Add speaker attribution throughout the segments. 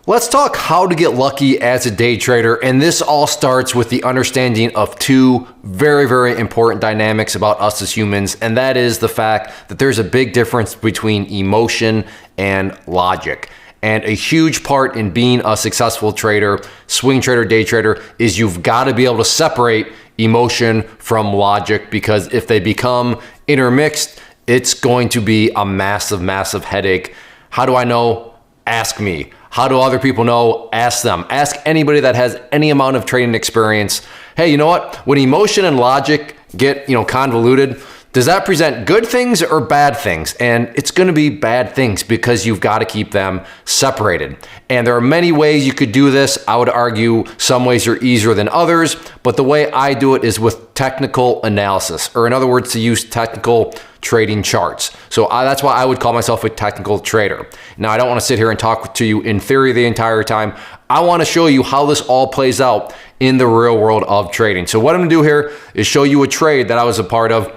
Speaker 1: Let's talk how to get lucky as a day trader, and this all starts with the understanding of two very important dynamics about us as humans, and that is the fact that there's a big difference between emotion and logic. And a huge part in being a successful trader, swing trader, day trader, is you've got to be able to separate emotion from logic, because if they become intermixed, it's going to be a massive headache. How do I know? Ask me. How do other people know? Ask them. Ask anybody that has any amount of trading experience. Hey, you know what? When emotion and logic get, convoluted, does that present good things or bad things? And it's going to be bad things because you've got to keep them separated. And there are many ways you could do this. I would argue some ways are easier than others, but the way I do it is with technical analysis, or in other words, to use technical trading charts. So that's why I would call myself a technical trader. Now, I don't want to sit here and talk to you in theory the entire time. I want to show you how this all plays out in the real world of trading. So what I'm going to do here is show you a trade that I was a part of.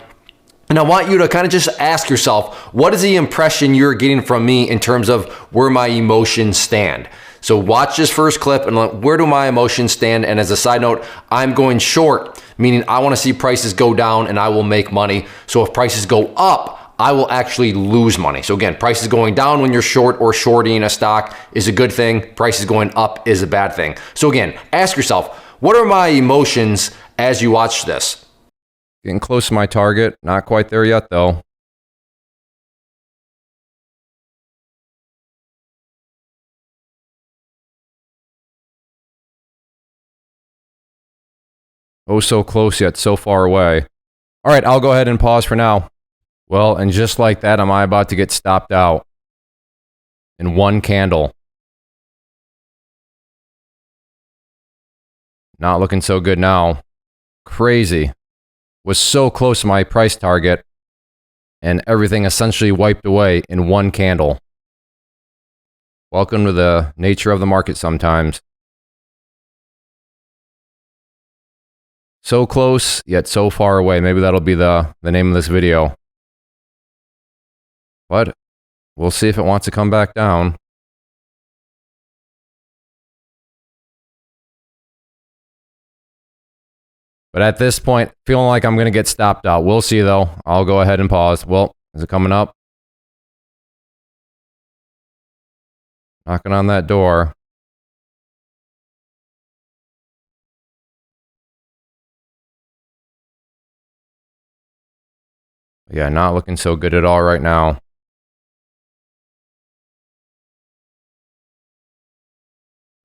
Speaker 1: And I want you to kind of just ask yourself, what is the impression you're getting from me in terms of where my emotions stand? So watch this first clip and look, where do my emotions stand? And as a side note, I'm going short, meaning I want to see prices go down and I will make money. So if prices go up, I will actually lose money. So again, prices going down when you're short or shorting a stock is a good thing. Prices going up is a bad thing. So again, ask yourself, what are my emotions as you watch this? Getting close to my target. Not quite there yet, though. Oh, so close yet so far away. All right, I'll go ahead and pause for now. Well, and just like that, am I about to get stopped out in one candle. Not looking so good now. Crazy. Was so close to my price target, and everything essentially wiped away in one candle. Welcome to the nature of the market sometimes. So close, yet so far away. Maybe that'll be the name of this video. But we'll see if it wants to come back down. But at this point, feeling like I'm going to get stopped out. We'll see, though. I'll go ahead and pause. Well, is it coming up? Knocking on that door. Yeah, not looking so good at all right now.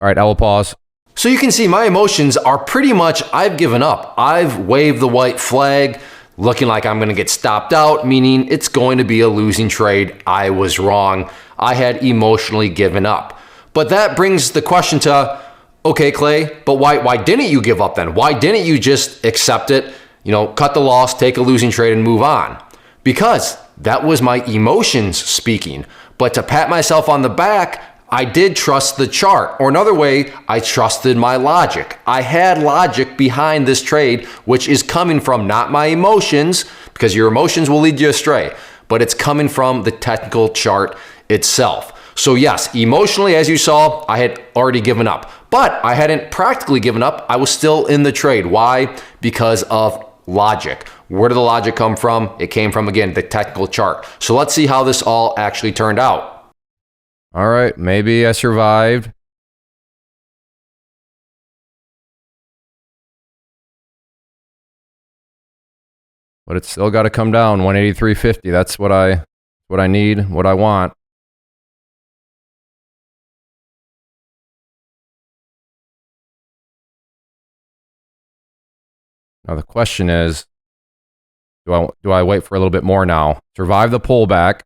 Speaker 1: All right, I will pause. So you can see my emotions are pretty much, I've given up. I've waved the white flag, looking like I'm going to get stopped out, meaning it's going to be a losing trade. I was wrong. I had emotionally given up. But that brings the question to, okay, Clay, but why didn't you give up then? Why didn't you just accept it, cut the loss, take a losing trade and move on? Because that was my emotions speaking. But to pat myself on the back, I did trust the chart, or another way, I trusted my logic. I had logic behind this trade, which is coming from not my emotions, because your emotions will lead you astray, but it's coming from the technical chart itself. So yes, emotionally, as you saw, I had already given up, but I hadn't practically given up. I was still in the trade. Why? Because of logic. Where did the logic come from? It came from, again, the technical chart. So let's see how this all actually turned out. All right, maybe I survived. But it's still got to come down 183.50. That's what I need, what I want. Now the question is, do I wait for a little bit more now? Survive the pullback.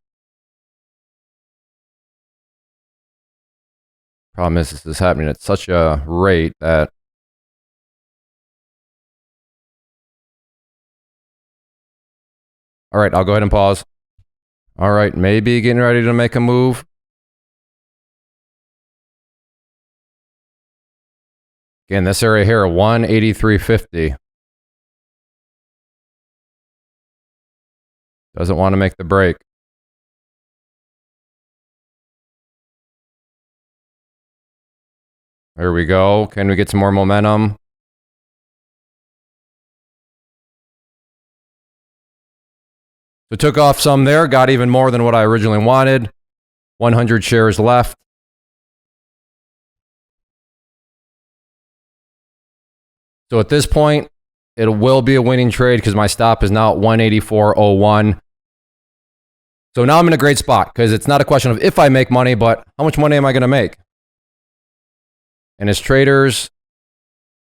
Speaker 1: Problem is, this is happening at such a rate that all right, I'll go ahead and pause. All right, maybe getting ready to make a move. Again, this area here, 183.50. Doesn't want to make the break. There we go. Can we get some more momentum? So took off some there, got even more than what I originally wanted. 100 shares left. So at this point, it will be a winning trade because my stop is now at 184.01. So now I'm in a great spot because it's not a question of if I make money, but how much money am I going to make? And as traders,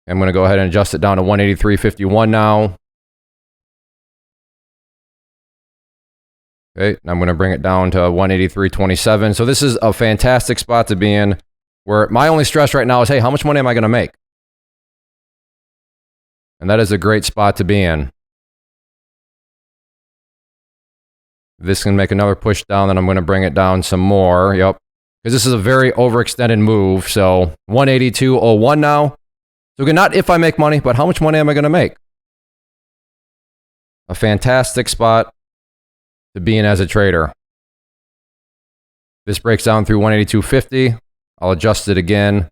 Speaker 1: I'm going to go ahead and adjust it down to 183.51 now. Okay, I'm going to bring it down to 183.27. So this is a fantastic spot to be in, where my only stress right now is, hey, how much money am I going to make? And that is a great spot to be in. This can make another push down, then I'm going to bring it down some more. Yep. Because this is a very overextended move. So 182.01 now. So again, not if I make money, but how much money am I going to make? A fantastic spot to be in as a trader. This breaks down through 182.50. I'll adjust it again.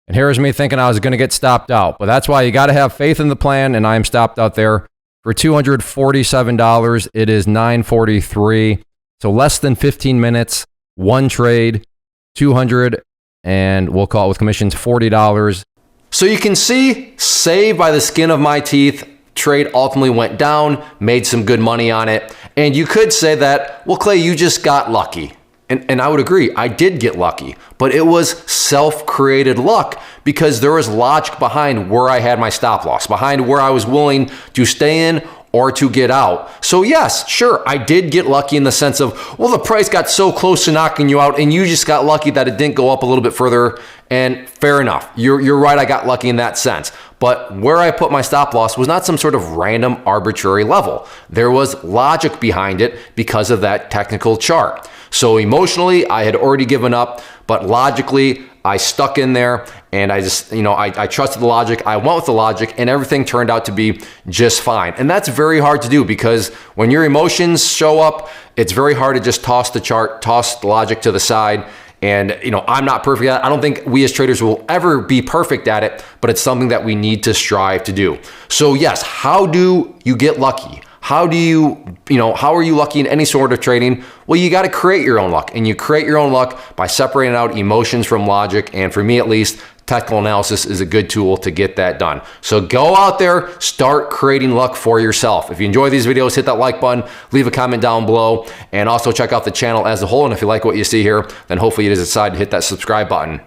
Speaker 1: And here's me thinking I was going to get stopped out. But that's why you got to have faith in the plan, and I'm stopped out there for $247. It is 9:43. So less than 15 minutes, one trade, 200, and we'll call it with commissions $40. So you can see, saved by the skin of my teeth. Trade ultimately went down, made some good money on it. And you could say that, well, Clay, you just got lucky. And I would agree, I did get lucky, but it was self-created luck because there was logic behind where I had my stop loss, behind where I was willing to stay in or to get out. So yes, sure, I did get lucky in the sense of, well, the price got so close to knocking you out and you just got lucky that it didn't go up a little bit further. And fair enough, you're right, I got lucky in that sense. But where I put my stop loss was not some sort of random arbitrary level. There was logic behind it because of that technical chart. So emotionally, I had already given up, but logically, I stuck in there and I just, I trusted the logic. I went with the logic and everything turned out to be just fine. And that's very hard to do because when your emotions show up, it's very hard to just toss the chart, toss the logic to the side. And, I'm not perfect at it. I don't think we as traders will ever be perfect at it, but it's something that we need to strive to do. So yes, how do you get lucky? How do how are you lucky in any sort of trading? Well, you got to create your own luck, and you create your own luck by separating out emotions from logic. And for me, at least, technical analysis is a good tool to get that done. So go out there, start creating luck for yourself. If you enjoy these videos, hit that like button, leave a comment down below, and also check out the channel as a whole. And if you like what you see here, then hopefully you decide to hit that subscribe button.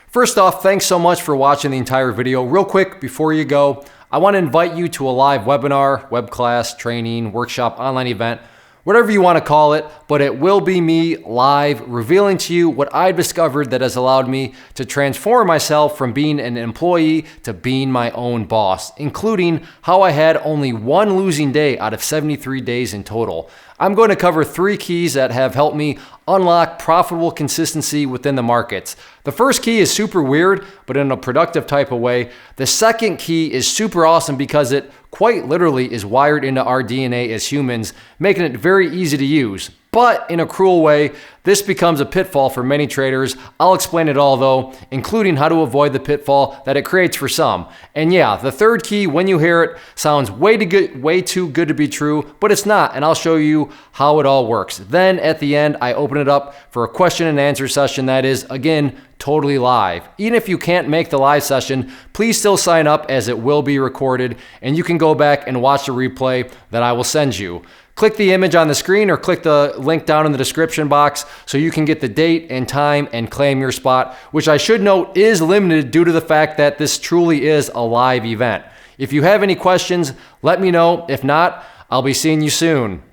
Speaker 1: First off, thanks so much for watching the entire video. Real quick, before you go, I want to invite you to a live webinar, web class, training, workshop, online event, whatever you want to call it, but it will be me live revealing to you what I've discovered that has allowed me to transform myself from being an employee to being my own boss, including how I had only one losing day out of 73 days in total. I'm going to cover 3 keys that have helped me unlock profitable consistency within the markets. The first key is super weird, but in a productive type of way. The second key is super awesome because it quite literally is wired into our DNA as humans, making it very easy to use. But in a cruel way, this becomes a pitfall for many traders. I'll explain it all though, including how to avoid the pitfall that it creates for some. And yeah, the third key, when you hear it, sounds way too good to be true, but it's not, and I'll show you how it all works. Then at the end, I open it up for a question and answer session that is, again, totally live. Even if you can't make the live session, please still sign up as it will be recorded, and you can go back and watch the replay that I will send you. Click the image on the screen or click the link down in the description box so you can get the date and time and claim your spot, which I should note is limited due to the fact that this truly is a live event. If you have any questions, let me know. If not, I'll be seeing you soon.